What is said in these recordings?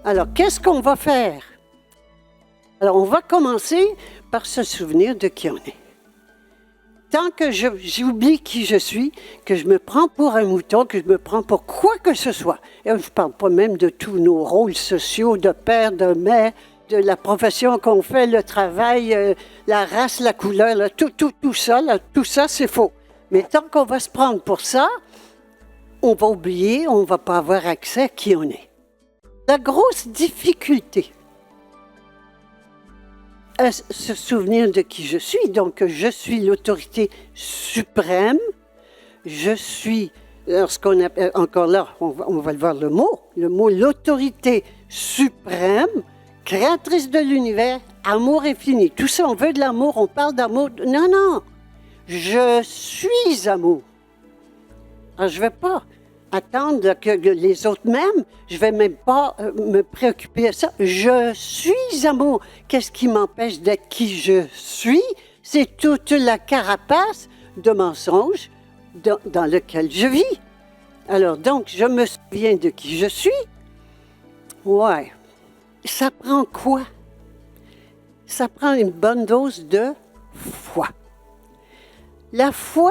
Alors, qu'est-ce qu'on va faire? Alors, on va commencer par se souvenir de qui on est. Tant que j'oublie qui je suis, que je me prends pour un mouton, que je me prends pour quoi que ce soit, et je ne parle pas même de tous nos rôles sociaux, de père, de mère, de la profession qu'on fait, le travail, la race, la couleur, là, tout ça, c'est faux. Mais tant qu'on va se prendre pour ça, on va oublier, on ne va pas avoir accès à qui on est. La grosse difficulté à se souvenir de qui je suis. Donc, je suis l'autorité suprême. Je suis, lorsqu'on appelle, encore là, on va le voir le mot, l'autorité suprême, créatrice de l'univers, amour infini. Tout ça, on veut de l'amour, on parle d'amour. Non, je suis amour. Alors, je ne vais pas attendre que les autres m'aiment, je ne vais même pas me préoccuper de ça. Je suis amour. Qu'est-ce qui m'empêche d'être qui je suis? C'est toute la carapace de mensonges dans lequel je vis. Alors donc, je me souviens de qui je suis. Ouais. Ça prend quoi? Ça prend une bonne dose de foi. La foi...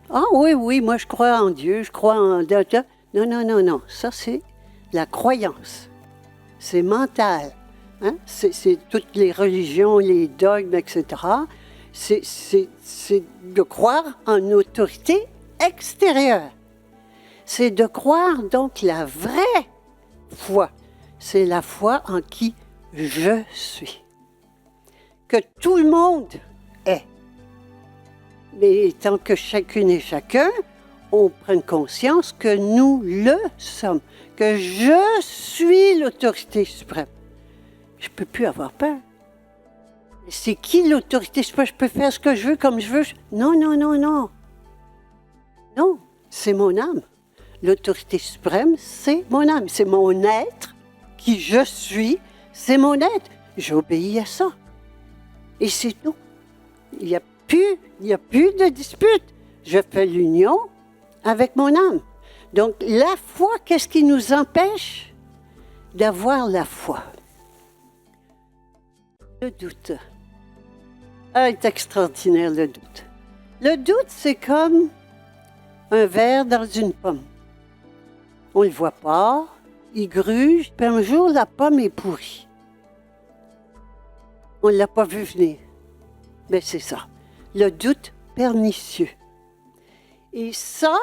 Ah oui, moi je crois en Dieu, je crois en... Non, ça c'est la croyance. C'est mental. Hein? C'est toutes les religions, les dogmes, etc. C'est de croire en une autorité extérieure. C'est de croire donc la vraie foi. C'est la foi en qui je suis. Que tout le monde est. Mais tant que chacune et chacun, on prenne conscience que nous le sommes, que je suis l'autorité suprême. Je ne peux plus avoir peur. C'est qui l'autorité suprême? Je peux faire ce que je veux, comme je veux. Non. Non, c'est mon âme. L'autorité suprême, c'est mon âme. C'est mon être qui je suis, c'est mon être. J'obéis à ça. Et c'est tout. Il n'y a plus de dispute. Je fais l'union avec mon âme. Donc, la foi, qu'est-ce qui nous empêche d'avoir la foi? Le doute. Ah, c'est extraordinaire, le doute. Le doute, c'est comme un ver dans une pomme. On ne le voit pas, il gruge, puis un jour, la pomme est pourrie. On ne l'a pas vu venir. Mais c'est ça. Le doute pernicieux. Et ça,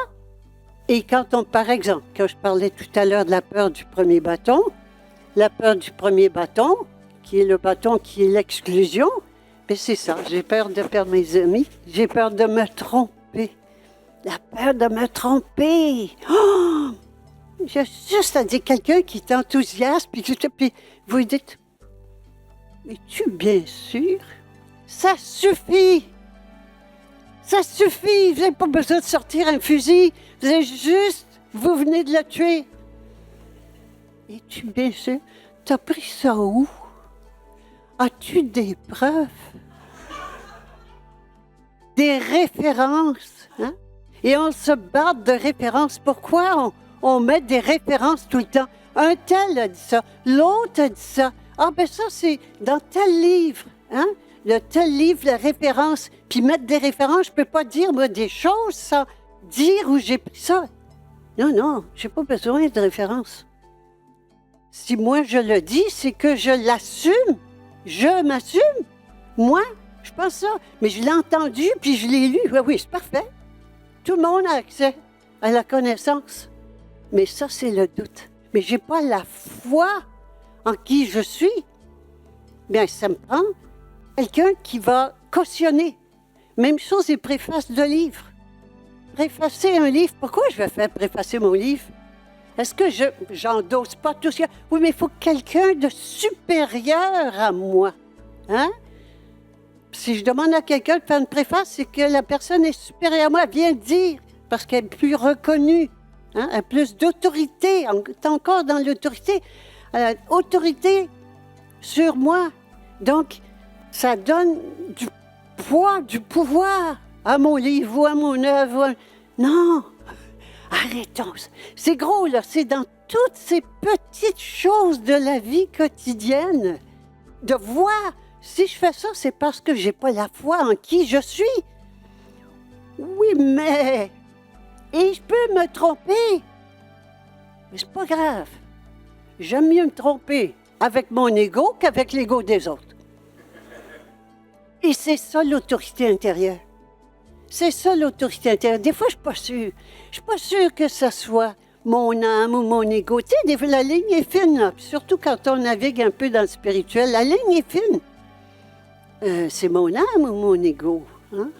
et quand par exemple, quand je parlais tout à l'heure de la peur du premier bâton, la peur du premier bâton, qui est le bâton qui est l'exclusion, bien c'est ça, j'ai peur de perdre mes amis, j'ai peur de me tromper. La peur de me tromper. Oh! J'ai juste à dire quelqu'un qui est enthousiaste, puis vous lui dites, es-tu bien sûr? Ça suffit! Ça suffit! Vous n'avez pas besoin de sortir un fusil. Vous venez de le tuer. Es-tu bien sûr? T'as pris ça où? As-tu des preuves? Des références? Hein? Et on se barre de références. Pourquoi on met des références tout le temps? Un tel a dit ça, l'autre a dit ça. Ah ben ça, c'est dans tel livre. Hein? Le tel livre, la référence, puis mettre des références, je ne peux pas dire moi, des choses sans dire où j'ai pris ça. Non, je n'ai pas besoin de références. Si moi je le dis, c'est que je l'assume. Je m'assume. Moi, je pense ça. Mais je l'ai entendu, puis je l'ai lu. Oui, c'est parfait. Tout le monde a accès à la connaissance. Mais ça, c'est le doute. Mais je n'ai pas la foi en qui je suis. Bien, ça me prend quelqu'un qui va cautionner. Même chose les préfaces de livres. Préfacer un livre, pourquoi je vais faire préfacer mon livre? Est-ce que j'endosse pas tout ça? Oui, mais il faut quelqu'un de supérieur à moi. Hein? Si je demande à quelqu'un de faire une préface, c'est que la personne est supérieure à moi, elle vient dire, parce qu'elle est plus reconnue. Hein? Elle a plus d'autorité, encore dans l'autorité. Elle a autorité sur moi. Donc, ça donne du poids, du pouvoir à mon livre ou à mon œuvre. Non, Arrêtons. C'est gros, là. C'est dans toutes ces petites choses de la vie quotidienne. De voir, si je fais ça, c'est parce que j'ai pas la foi en qui je suis. Oui, mais... Et je peux me tromper. Mais c'est pas grave. J'aime mieux me tromper avec mon ego qu'avec l'ego des autres. Et c'est ça l'autorité intérieure. C'est ça l'autorité intérieure. Des fois, je suis pas sûre. Je suis pas sûre que ce soit mon âme ou mon ego. Tu sais, des fois, la ligne est fine, là. Puis surtout quand on navigue un peu dans le spirituel, la ligne est fine. C'est mon âme ou mon ego? Hein?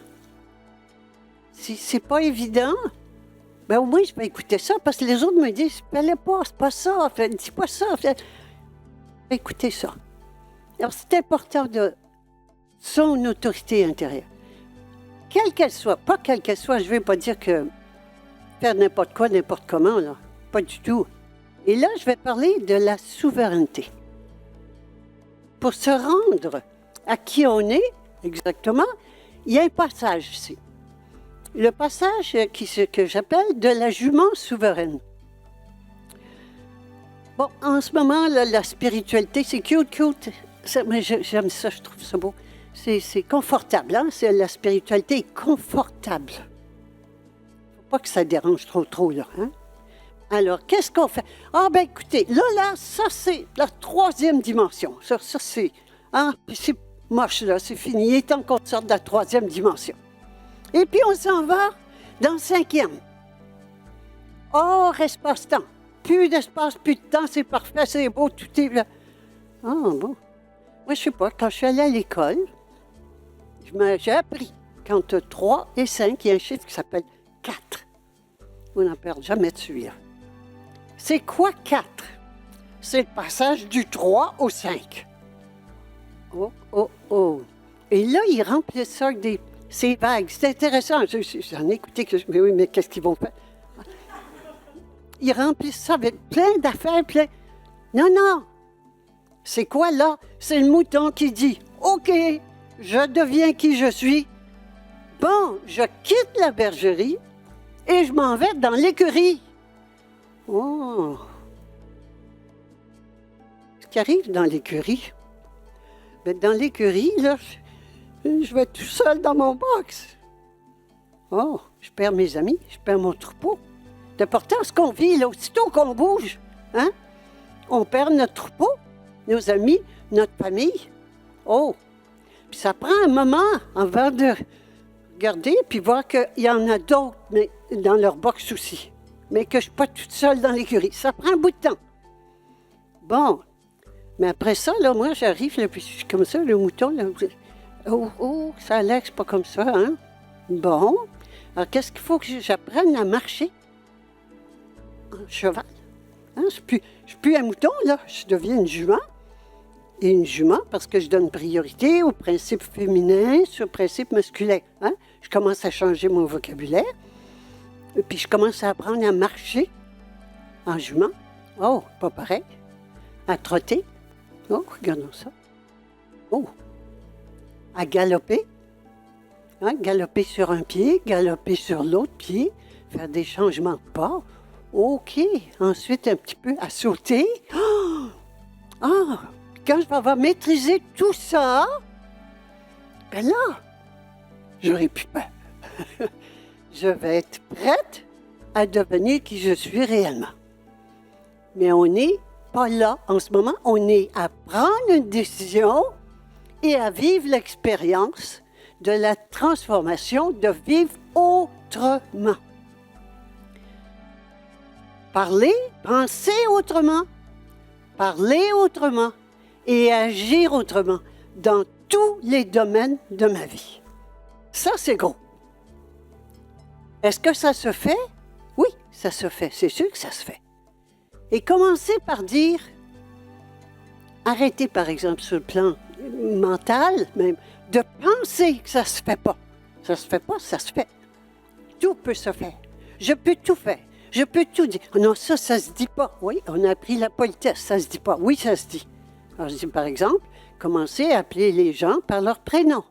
Si c'est pas évident, ben au moins, je vais écouter ça, parce que les autres me disent, fallait pas, c'est pas ça, dis pas ça. Écoutez ça. Alors, c'est important de son autorité intérieure. Quelle qu'elle soit, pas quelle qu'elle soit, je ne vais pas dire que faire n'importe quoi, n'importe comment, là. Pas du tout. Et là, je vais parler de la souveraineté. Pour se rendre à qui on est, exactement, il y a un passage ici. Le passage que j'appelle de la jument souveraine. Bon, en ce moment, là, la spiritualité, c'est cute. Mais j'aime ça, je trouve ça beau. C'est confortable, hein? La spiritualité est confortable. Faut pas que ça dérange trop, là, hein? Alors, qu'est-ce qu'on fait? Ah, ben écoutez, là, ça, c'est la 3e dimension. Ça, c'est... Hein? C'est moche, là, c'est fini. Il est temps qu'on sorte de la 3e dimension. Et puis, on s'en va dans le 5e. Hors espace-temps. Plus d'espace, plus de temps, c'est parfait, c'est beau, tout est là. Ah, bon. Moi, je sais pas, quand je suis allée à l'école, j'ai appris qu'entre 3 et 5, il y a un chiffre qui s'appelle 4. On n'en perd jamais de celui-là. C'est quoi 4? C'est le passage du 3 au 5. Oh. Et là, ils remplissent ça avec ces vagues. C'est intéressant. J'en ai écouté, mais oui, mais qu'est-ce qu'ils vont faire? Ils remplissent ça avec plein d'affaires, Non. C'est quoi, là? C'est le mouton qui dit, « OK, je deviens qui je suis. Bon, je quitte la bergerie et je m'en vais dans l'écurie. » Oh! Ce qui arrive dans l'écurie, bien, dans l'écurie, là, je vais être tout seul dans mon box. Oh, je perds mes amis, je perds mon troupeau. De pourtant, ce qu'on vit, là, aussitôt qu'on bouge, hein, on perd notre troupeau, nos amis, notre famille. Oh! Puis ça prend un moment avant de regarder puis voir qu'il y en a d'autres mais dans leur box aussi. Mais que je ne suis pas toute seule dans l'écurie. Ça prend un bout de temps. Bon. Mais après ça, là, moi, j'arrive, là, puis je suis comme ça, le mouton, là. Oh, ça a l'air que c'est pas comme ça, hein? Bon. Alors, qu'est-ce qu'il faut que j'apprenne à marcher? En cheval. Hein? Je ne suis plus un mouton, là. Je deviens une jument. Et une jument, parce que je donne priorité au principe féminin sur le principe masculin. Hein? Je commence à changer mon vocabulaire. Et puis, je commence à apprendre à marcher en jument. Oh, pas pareil. À trotter. Oh, regardons ça. Oh. À galoper. Hein? Galoper sur un pied, galoper sur l'autre pied, faire des changements de pas. OK. Ensuite, un petit peu à sauter. Oh! Ah! Quand je vais avoir maîtrisé tout ça, ben là, j'aurai plus peur. Je vais être prête à devenir qui je suis réellement. Mais on n'est pas là en ce moment. On est à prendre une décision et à vivre l'expérience de la transformation, de vivre autrement. Parler, penser autrement, parler autrement et agir autrement dans tous les domaines de ma vie. Ça, c'est gros. Est-ce que ça se fait? Oui, ça se fait. C'est sûr que ça se fait. Et commencez par dire, arrêtez par exemple sur le plan mental, même, de penser que ça se fait pas. Ça se fait pas, ça se fait. Tout peut se faire. Je peux tout faire. Je peux tout dire. Non, ça se dit pas. Oui, on a appris la politesse, ça se dit pas. Oui, ça se dit. Alors, je dis, par exemple, commencez à appeler les gens par leur prénom.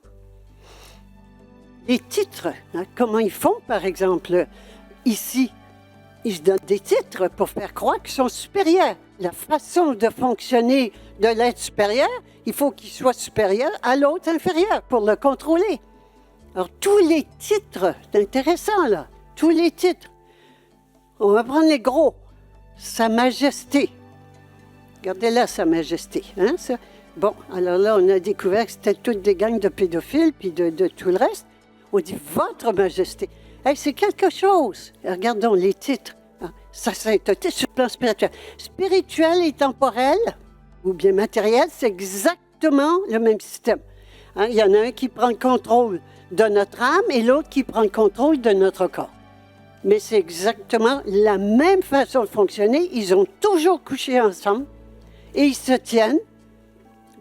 Les titres, hein, comment ils font, par exemple, ici, ils se donnent des titres pour faire croire qu'ils sont supérieurs. La façon de fonctionner de l'être supérieur, il faut qu'il soit supérieur à l'autre inférieur pour le contrôler. Alors, tous les titres, c'est intéressant là, tous les titres. On va prendre les gros. Sa Majesté. Regardez là, Sa Majesté. Hein, ça? Bon, alors là, on a découvert que c'était toutes des gangs de pédophiles puis de tout le reste. On dit Votre Majesté. Hey, c'est quelque chose. Regardons les titres. Hein, sa sainteté sur le plan spirituel. Spirituel et temporel, ou bien matériel, c'est exactement le même système. Hein, il y en a un qui prend le contrôle de notre âme et l'autre qui prend le contrôle de notre corps. Mais c'est exactement la même façon de fonctionner. Ils ont toujours couché ensemble et ils se tiennent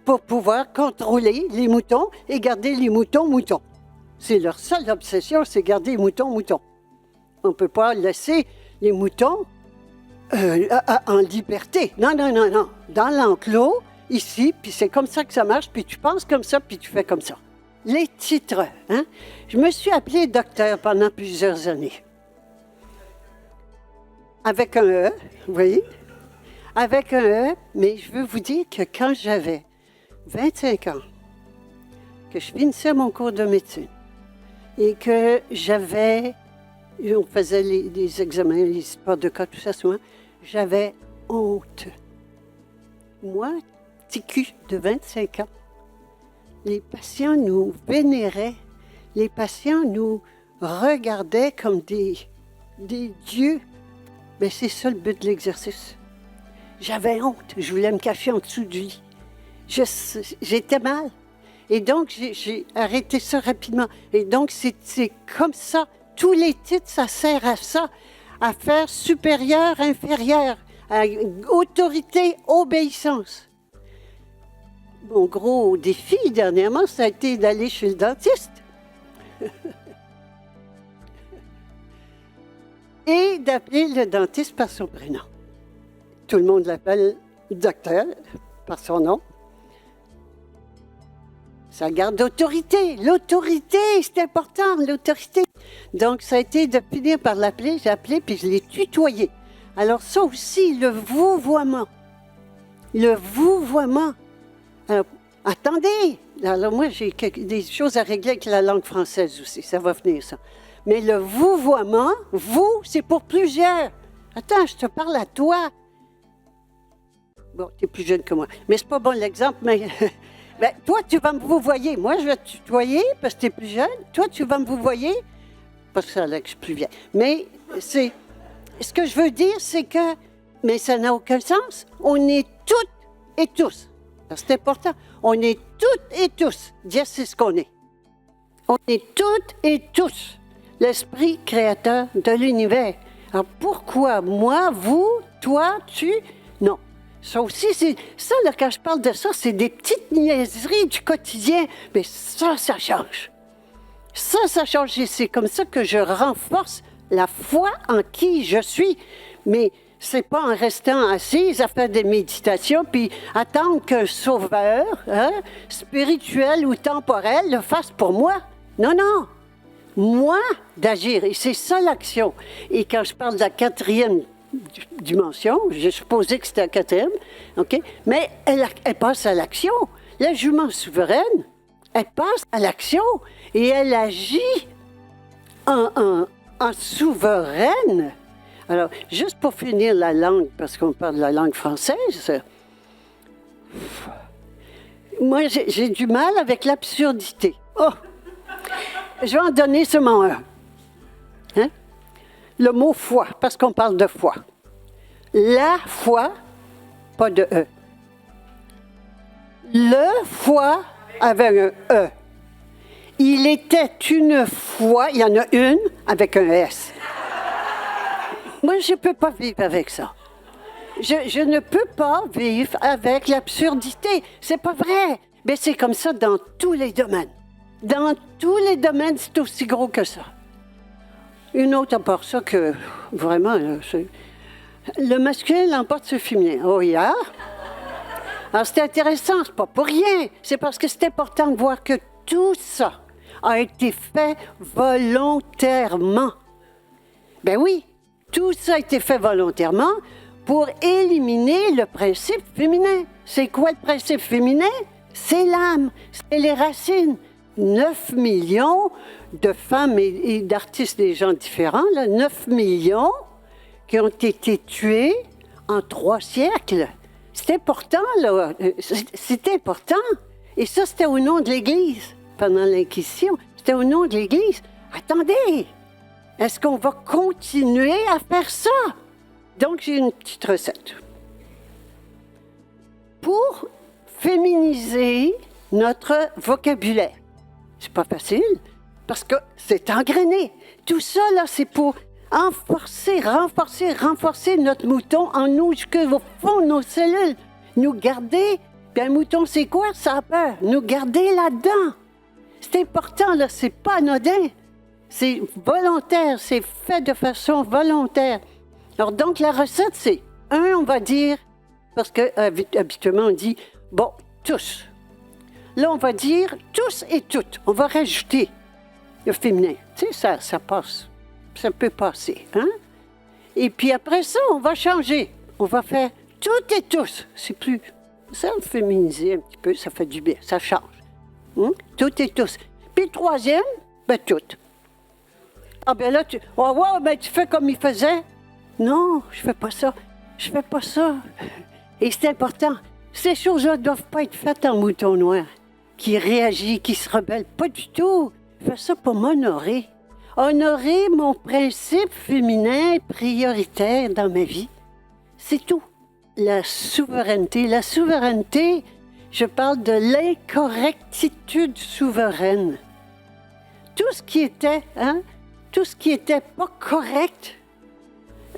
pour pouvoir contrôler les moutons et garder les moutons moutons. C'est leur seule obsession, c'est garder les moutons moutons. On ne peut pas laisser les moutons en liberté. Non, non, non, non. Dans l'enclos, ici, puis c'est comme ça que ça marche, puis tu penses comme ça, puis tu fais comme ça. Les titres, hein? Je me suis appelée docteur pendant plusieurs années. Avec un E, vous voyez? Avec un E, mais je veux vous dire que quand j'avais 25 ans, que je finissais mon cours de médecine, et que on faisait les examens, les histoires de cas, tout ça souvent, j'avais honte. Moi, petit cul de 25 ans, les patients nous vénéraient, les patients nous regardaient comme des dieux. Mais c'est ça le but de l'exercice. J'avais honte, je voulais me cacher en dessous du lit. J'étais mal. Et donc, j'ai arrêté ça rapidement. Et donc, c'est comme ça. Tous les titres, ça sert à ça, à faire supérieur, inférieur, à autorité, obéissance. Mon gros défi dernièrement, ça a été d'aller chez le dentiste. Et d'appeler le dentiste par son prénom. Tout le monde l'appelle docteur par son nom. Ça garde l'autorité. L'autorité, c'est important, l'autorité. Donc, ça a été de finir par l'appeler. J'ai appelé, puis je l'ai tutoyé. Alors, ça aussi, le vouvoiement. Le vouvoiement. Alors, attendez. Alors, moi, j'ai des choses à régler avec la langue française aussi. Ça va venir, ça. Mais le vouvoiement, vous, c'est pour plusieurs. Attends, je te parle à toi. Bon, tu es plus jeune que moi. Mais c'est pas bon l'exemple, mais... Ben, toi, tu vas me vouvoyer. Moi, je vais te tutoyer parce que tu es plus jeune. Toi, tu vas me vouvoyer parce que ça a l'air que je suis plus vieille. Mais c'est... Ce que je veux dire, c'est que... Mais ça n'a aucun sens. On est toutes et tous. C'est important. On est toutes et tous. Dieu, c'est ce qu'on est. On est toutes et tous l'esprit créateur de l'univers. Alors, pourquoi moi, vous, toi, tu... Non. Ça aussi, ça, là, quand je parle de ça, c'est des petites niaiseries du quotidien. Mais ça change. Ça change. Et c'est comme ça que je renforce la foi en qui je suis. Mais c'est pas en restant assise à faire des méditations puis attendre qu'un sauveur, spirituel ou temporel, le fasse pour moi. Non, non. Moi, d'agir. Et c'est ça l'action. Et quand je parle de la quatrième dimension, j'ai supposé que c'était la quatrième, OK? Mais elle passe à l'action. La jument souveraine, elle passe à l'action et elle agit en souveraine. Alors, juste pour finir la langue, parce qu'on parle de la langue française, moi, j'ai du mal avec l'absurdité. Oh! Je vais en donner seulement un. Hein? Le mot foi, parce qu'on parle de foi. La foi, pas de E. Le foi avec un E. Il était une fois, il y en a une avec un S. Moi, je ne peux pas vivre avec ça. Je ne peux pas vivre avec l'absurdité. C'est pas vrai. Mais c'est comme ça dans tous les domaines. Dans tous les domaines, c'est aussi gros que ça. Une autre à part ça que, vraiment, le masculin l'emporte sur le féminin. Oh, yeah. Alors, c'est intéressant, c'est pas pour rien. C'est parce que c'est important de voir que tout ça a été fait volontairement. Ben oui, Tout ça a été fait volontairement pour éliminer le principe féminin. C'est quoi le principe féminin? C'est l'âme, c'est les racines. 9 millions de femmes et d'artistes, des gens différents, là, 9 millions qui ont été tués en 3 siècles. C'est important, là. C'est important. Et ça, c'était au nom de l'Église, pendant l'Inquisition. C'était au nom de l'Église. Attendez, est-ce qu'on va continuer à faire ça? Donc, j'ai une petite recette. Pour féminiser notre vocabulaire, c'est pas facile, parce que c'est engrainé. Tout ça, là, c'est pour renforcer notre mouton en nous jusqu'au fond de nos cellules. Nous garder, puis un mouton, c'est quoi? Ça a peur. Nous garder là-dedans. C'est important, là, c'est pas anodin. C'est volontaire, c'est fait de façon volontaire. Alors, donc, la recette, c'est, on va dire, parce que habituellement, on dit, bon, tous. Là, on va dire tous et toutes. On va rajouter le féminin. Tu sais, ça passe. Ça peut passer, hein? Et puis après ça, on va changer. On va faire toutes et tous. C'est plus... Ça, féminiser un petit peu, ça fait du bien. Ça change. Toutes et tous. Puis le troisième, ben toutes. Ah ben là, tu fais comme il faisait. Non, je fais pas ça. Je fais pas ça. Et c'est important. Ces choses-là ne doivent pas être faites en mouton noir, qui réagit, qui se rebelle. Pas du tout. Je fais ça pour m'honorer. Honorer mon principe féminin prioritaire dans ma vie. C'est tout. La souveraineté. La souveraineté, je parle de l'incorrectitude souveraine. Tout ce qui était, tout ce qui était pas correct,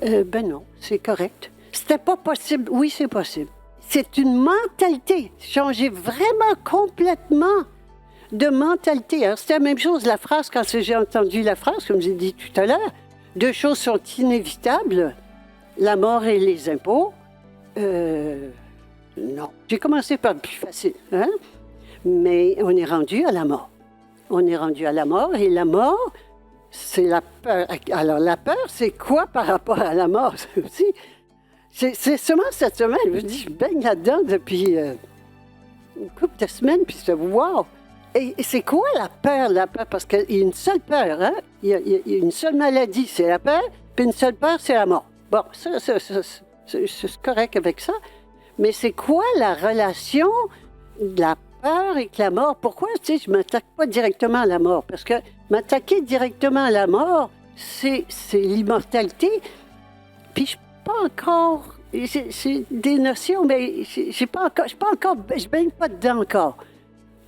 ben non, c'est correct. C'était pas possible. Oui, c'est possible. C'est une mentalité. Changer vraiment complètement de mentalité. Alors, c'était la même chose, la phrase, quand j'ai entendu la phrase, comme j'ai dit tout à l'heure, 2 choses sont inévitables, la mort et les impôts. Non. J'ai commencé par le plus facile, hein? Mais on est rendu à la mort. On est rendu à la mort, et la mort, c'est la peur. Alors, la peur, c'est quoi par rapport à la mort? C'est seulement cette semaine, je dis, je baigne là-dedans depuis une couple de semaines, puis c'est wow! Et c'est quoi la peur? La peur, parce qu'il y a une seule peur, hein? Il y a une seule maladie, c'est la peur, puis une seule peur, c'est la mort. Bon, c'est correct avec ça, mais c'est quoi la relation de la peur et la mort? Pourquoi, tu sais, je ne m'attaque pas directement à la mort? Parce que m'attaquer directement à la mort, c'est l'immortalité, puis je ne suis pas encore... C'est des notions, mais je baigne pas dedans encore.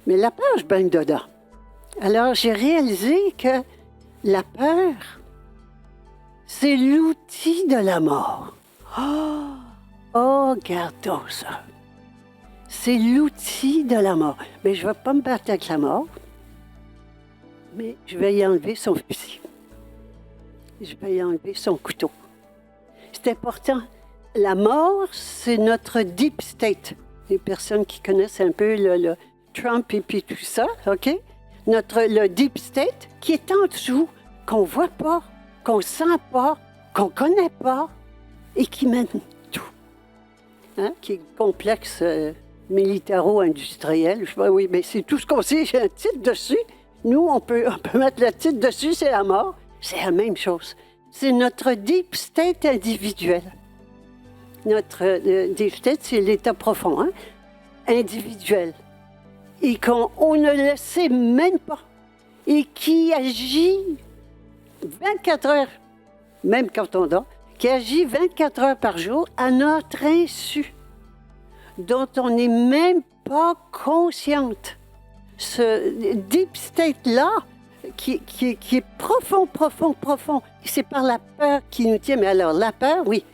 Mais la peur, je baigne dedans. Alors, j'ai réalisé que la peur, c'est l'outil de la mort. Oh, gardons ça. C'est l'outil de la mort. Mais je ne vais pas me battre avec la mort, mais je vais y enlever son fusil. Je vais y enlever son couteau. C'est important. La mort, c'est notre deep state. Les personnes qui connaissent un peu le Trump et puis tout ça, OK? Le deep state qui est en dessous, qu'on ne voit pas, qu'on ne sent pas, qu'on ne connaît pas et qui mène tout. Hein? Qui est complexe militaro-industriel. Je sais oui, mais c'est tout ce qu'on sait, j'ai un titre dessus. Nous, on peut mettre le titre dessus, c'est la mort. C'est la même chose. C'est notre deep state individuel. Notre deep state, c'est l'état profond, hein? Individuel. Et qu'on ne le sait même pas. Et qui agit 24 heures, même quand on dort, qui agit 24 heures par jour à notre insu, dont on n'est même pas consciente. Ce deep state-là, qui est profond, profond, profond, c'est par la peur qui nous tient. Mais alors, la peur, oui.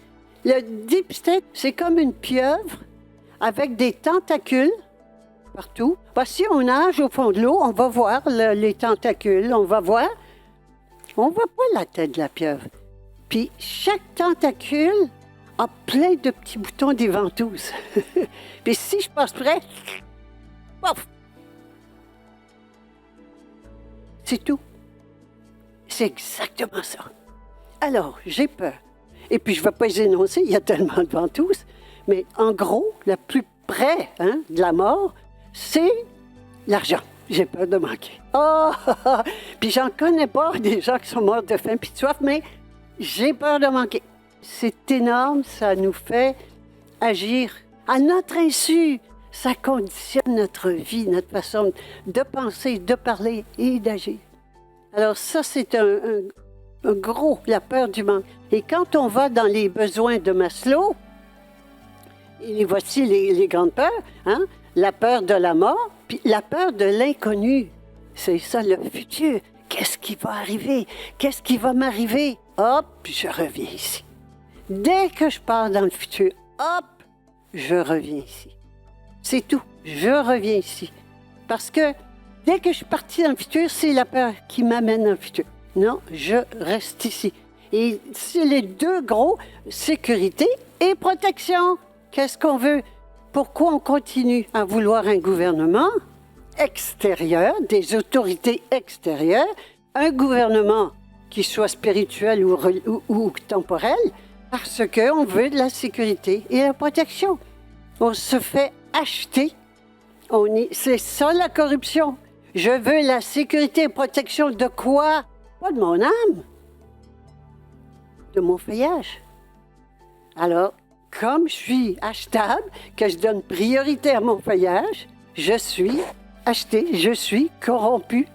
Le deep state, c'est comme une pieuvre avec des tentacules partout. Ben, si on nage au fond de l'eau, on va voir les tentacules, on va voir. On ne voit pas la tête de la pieuvre. Puis chaque tentacule a plein de petits boutons des ventouses. Puis si je passe près, pof! C'est tout. C'est exactement ça. Alors, j'ai peur. Et puis, je ne vais pas les énoncer, il y a tellement de ventouses. Mais en gros, le plus près de la mort, c'est l'argent. J'ai peur de manquer. Oh! Puis j'en connais pas des gens qui sont morts de faim puis de soif, mais j'ai peur de manquer. C'est énorme, ça nous fait agir à notre insu. Ça conditionne notre vie, notre façon de penser, de parler et d'agir. Alors ça, c'est un gros, la peur du manque. Et quand on va dans les besoins de Maslow, et voici les grandes peurs, la peur de la mort, puis la peur de l'inconnu. C'est ça, le futur. Qu'est-ce qui va arriver? Qu'est-ce qui va m'arriver? Hop, je reviens ici. Dès que je pars dans le futur, hop, je reviens ici. C'est tout. Je reviens ici. Parce que dès que je suis parti dans le futur, c'est la peur qui m'amène dans le futur. Non, je reste ici. Et c'est les deux gros, sécurité et protection. Qu'est-ce qu'on veut? Pourquoi on continue à vouloir un gouvernement extérieur, des autorités extérieures, un gouvernement qui soit spirituel ou temporel? Parce qu'on veut de la sécurité et la protection. On se fait acheter. C'est ça la corruption. Je veux la sécurité et protection de quoi? Pas de mon âme, de mon feuillage. Alors, comme je suis achetable, que je donne priorité à mon feuillage, je suis acheté, je suis corrompu,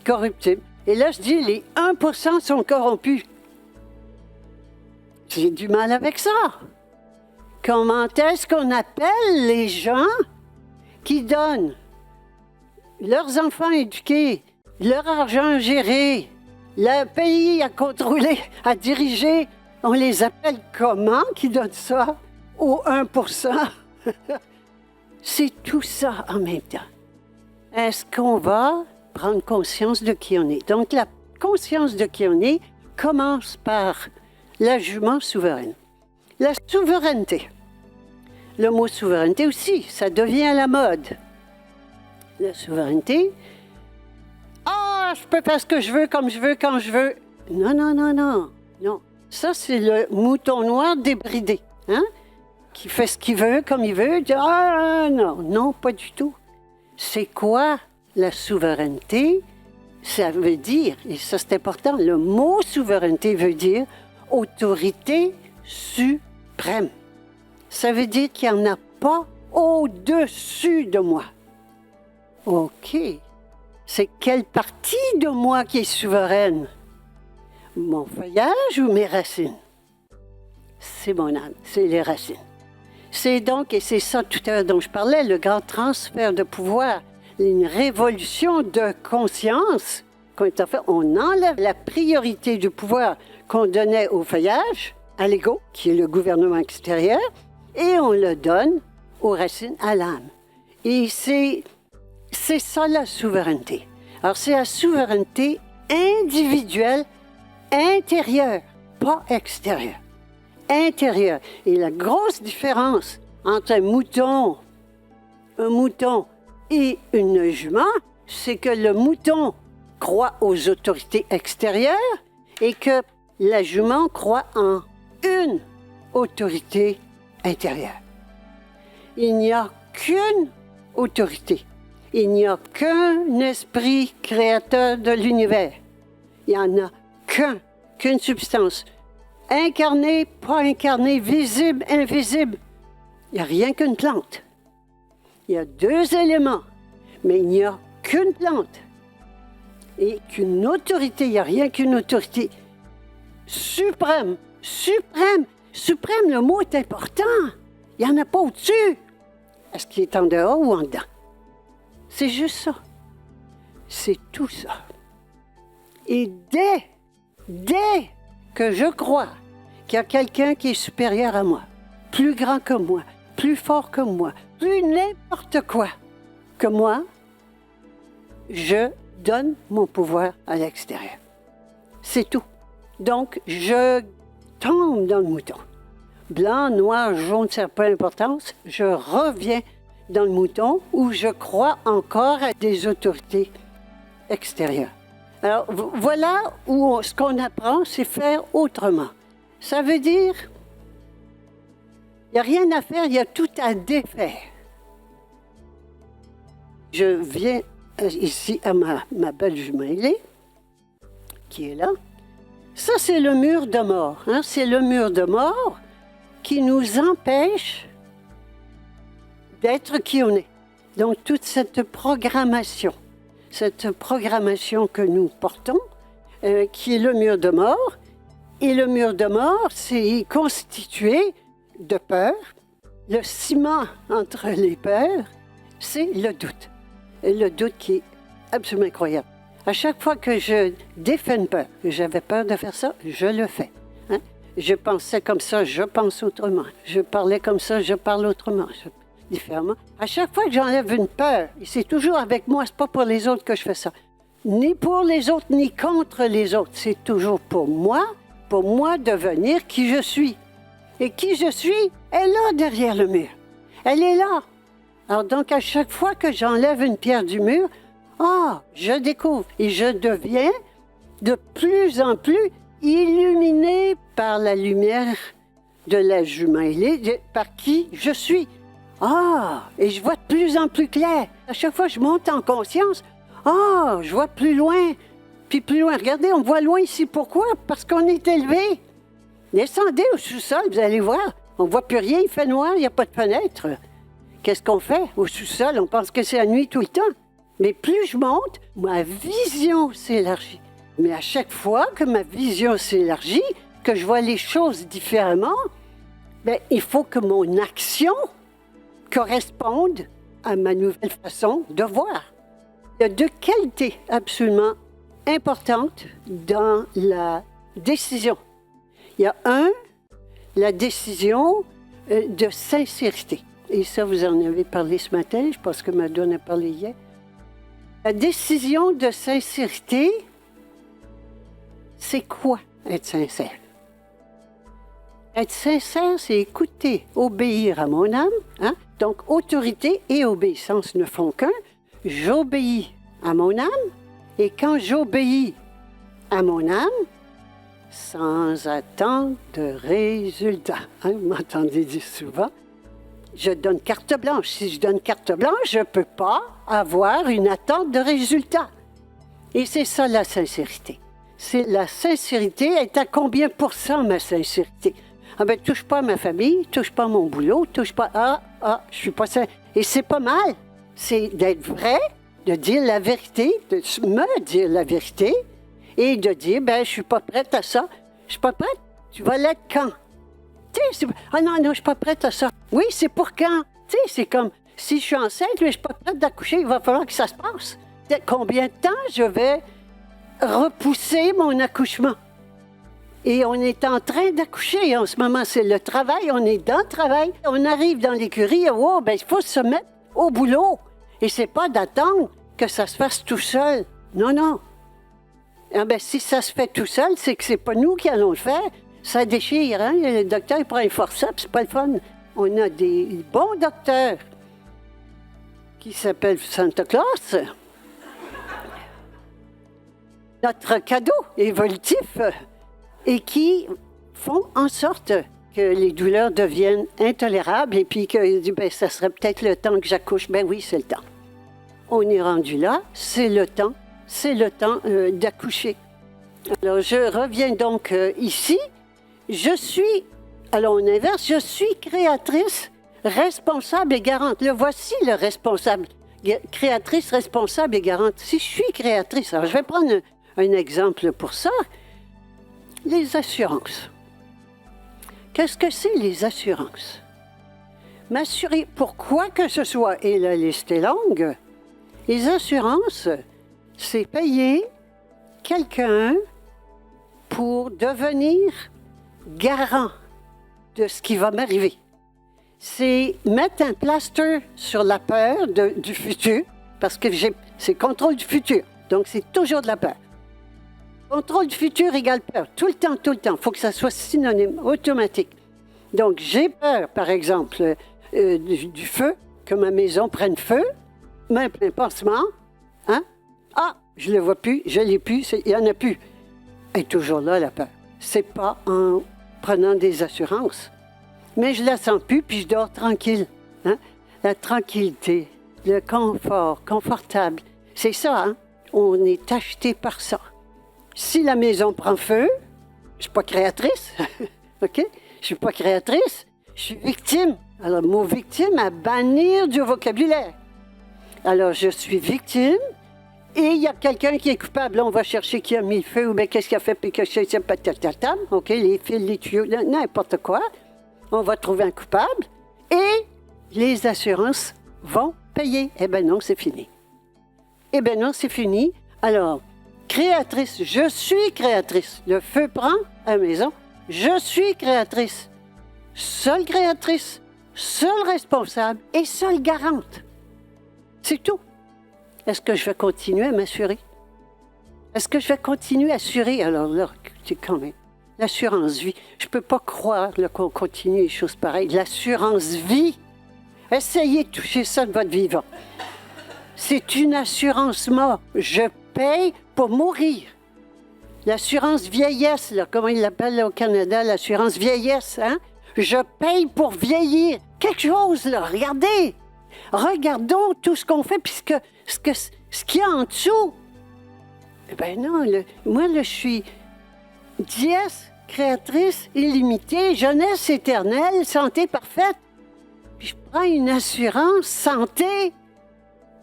corruptible. Et là, je dis, les 1% sont corrompus. J'ai du mal avec ça. Comment est-ce qu'on appelle les gens qui donnent leurs enfants éduqués, leur argent géré, le pays à contrôler, à diriger? On les appelle comment qui donnent ça au 1%? C'est tout ça en même temps. Est-ce qu'on va prendre conscience de qui on est? Donc, la conscience de qui on est commence par la jument souveraine. La souveraineté. Le mot souveraineté aussi, ça devient à la mode. La souveraineté, je peux faire ce que je veux, comme je veux, quand je veux. Non, non, non, non, non. Ça, c'est le mouton noir débridé, qui fait ce qu'il veut, comme il veut. Dit, non, non, pas du tout. C'est quoi la souveraineté? Ça veut dire, et ça c'est important, le mot souveraineté veut dire autorité suprême. Ça veut dire qu'il n'y en a pas au-dessus de moi. OK. C'est quelle partie de moi qui est souveraine? Mon feuillage ou mes racines? C'est mon âme, c'est les racines. C'est donc, et c'est ça tout à l'heure dont je parlais, le grand transfert de pouvoir, une révolution de conscience. On enlève la priorité du pouvoir qu'on donnait au feuillage, à l'ego, qui est le gouvernement extérieur, et on le donne aux racines, à l'âme. Et c'est ça la souveraineté. Alors c'est la souveraineté individuelle, intérieure, pas extérieure. Intérieure. Et la grosse différence entre un mouton et une jument, c'est que le mouton croit aux autorités extérieures et que la jument croit en une autorité intérieure. Il n'y a qu'une autorité. Il n'y a qu'un esprit créateur de l'univers. Il n'y en a qu'une substance. Incarnée, pas incarnée, visible, invisible. Il n'y a rien qu'une plante. Il y a deux éléments, mais il n'y a qu'une plante. Et qu'une autorité, il n'y a rien qu'une autorité suprême. Suprême, le mot est important. Il n'y en a pas au-dessus. Est-ce qu'il est en dehors ou en dedans? C'est juste ça. C'est tout ça. Et dès que je crois qu'il y a quelqu'un qui est supérieur à moi, plus grand que moi, plus fort que moi, plus n'importe quoi que moi, je donne mon pouvoir à l'extérieur. C'est tout. Donc, je tombe dans le mouton. Blanc, noir, jaune, ça n'a pas d'importance. Je reviens dans le mouton où je crois encore à des autorités extérieures. Alors, voilà où ce qu'on apprend, c'est faire autrement. Ça veut dire, il n'y a rien à faire, il y a tout à défaire. Je viens ici à ma belle jumellée, qui est là. Ça, c'est le mur de mort. Hein? C'est le mur de mort qui nous empêche d'être qui on est. Donc, toute cette programmation que nous portons, qui est le mur de mort, et le mur de mort, c'est constitué de peur. Le ciment entre les peurs, c'est le doute. Et le doute qui est absolument incroyable. À chaque fois que je défais une peur, que j'avais peur de faire ça, je le fais. Hein? Je pensais comme ça, je pense autrement. Je parlais comme ça, je parle autrement, différemment. À chaque fois que j'enlève une peur, et c'est toujours avec moi, c'est pas pour les autres que je fais ça. Ni pour les autres, ni contre les autres. C'est toujours pour moi devenir qui je suis. Et qui je suis est là derrière le mur. Elle est là. Alors donc, à chaque fois que j'enlève une pierre du mur, je découvre et je deviens de plus en plus illuminé par la lumière de la jumellée, par qui je suis. Et je vois de plus en plus clair. À chaque fois que je monte en conscience, je vois plus loin, puis plus loin. Regardez, on voit loin ici. Pourquoi? Parce qu'on est élevé. Descendez au sous-sol, vous allez voir. On ne voit plus rien, il fait noir, il n'y a pas de fenêtre. Qu'est-ce qu'on fait au sous-sol? On pense que c'est la nuit tout le temps. Mais plus je monte, ma vision s'élargit. Mais à chaque fois que ma vision s'élargit, que je vois les choses différemment, il faut que mon action corresponde à ma nouvelle façon de voir. Il y a deux qualités absolument importantes dans la décision. Il y a la décision de sincérité. Et ça, vous en avez parlé ce matin, je pense que Madone a parlé hier. La décision de sincérité, c'est quoi être sincère? Être sincère, c'est écouter, obéir à mon âme. Hein? Donc, autorité et obéissance ne font qu'un. J'obéis à mon âme, et quand j'obéis à mon âme, sans attendre de résultat. Hein? Vous m'entendez dire souvent. Je donne carte blanche. Si je donne carte blanche, je ne peux pas avoir une attente de résultat. Et c'est ça la sincérité. C'est la sincérité est à combien % ma sincérité? Touche pas à ma famille, touche pas à mon boulot, touche pas je suis pas sincère. Et c'est pas mal. C'est d'être vrai, de dire la vérité, de me dire la vérité et de dire, je suis pas prête à ça. Je suis pas prête. Tu vas l'être quand? Non, je suis pas prête à ça. Oui, c'est pour quand? C'est comme, si je suis enceinte, mais je suis pas prête d'accoucher, il va falloir que ça se passe. Combien de temps je vais repousser mon accouchement? Et on est en train d'accoucher. En ce moment, c'est le travail. On est dans le travail. On arrive dans l'écurie. Il faut se mettre au boulot. Et c'est pas d'attendre que ça se fasse tout seul. Non. Si ça se fait tout seul, c'est que c'est pas nous qui allons le faire. Ça déchire, hein? Le docteur il prend un forceps, c'est pas le fun. On a des bons docteurs qui s'appellent Santa Claus. Notre cadeau évolutif et qui font en sorte que les douleurs deviennent intolérables et puis qu'il dit, ça serait peut-être le temps que j'accouche. Oui, c'est le temps. On est rendu là, c'est le temps d'accoucher. Alors, je reviens donc ici. Alors on inverse, je suis créatrice, responsable et garante. Le voici le responsable. Créatrice, responsable et garante. Si je suis créatrice, alors je vais prendre un exemple pour ça. Les assurances. Qu'est-ce que c'est les assurances? M'assurer, pourquoi que ce soit, et la liste est longue, les assurances, c'est payer quelqu'un pour devenir garant de ce qui va m'arriver. C'est mettre un plaster sur la peur du futur, parce que c'est contrôle du futur. Donc, c'est toujours de la peur. Contrôle du futur égale peur. Tout le temps. Il faut que ça soit synonyme, automatique. Donc, j'ai peur, par exemple, du feu, que ma maison prenne feu, même un pansement. Hein? Je ne le vois plus, je ne l'ai plus, il n'y en a plus. Elle est toujours là, la peur. C'est pas en prenant des assurances. Mais je la sens plus, puis je dors tranquille. Hein? La tranquillité, le confort, confortable. C'est ça, hein? On est acheté par ça. Si la maison prend feu, je suis pas créatrice, OK? Je suis pas créatrice, je suis victime. Alors, le mot victime à bannir du vocabulaire. Alors, je suis victime et il y a quelqu'un qui est coupable. Là, on va chercher qui a mis le feu ou bien qu'est-ce qu'il a fait, puis que c'est patatatam, OK? Les fils, les tuyaux, n'importe quoi. On va trouver un coupable et les assurances vont payer. Eh bien non, c'est fini. Eh bien non, c'est fini. Alors, créatrice, je suis créatrice. Le feu prend à la maison, je suis créatrice. Seule créatrice, seule responsable et seule garante. C'est tout. Est-ce que je vais continuer à m'assurer? Est-ce que je vais continuer à assurer? Alors là, c'est quand même l'assurance vie. Je ne peux pas croire là, qu'on continue les choses pareilles. L'assurance vie, essayez de toucher ça de votre vivant. C'est une assurance mort. Je paye pour mourir. L'assurance vieillesse, là, comment ils l'appellent au Canada, l'assurance vieillesse, hein? Je paye pour vieillir. Quelque chose, là, regardez. Regardons tout ce qu'on fait, puis ce qu'il y a en dessous. Eh bien non, moi, là, je suis dies, créatrice illimitée, jeunesse éternelle, santé parfaite. Puis je prends une assurance santé.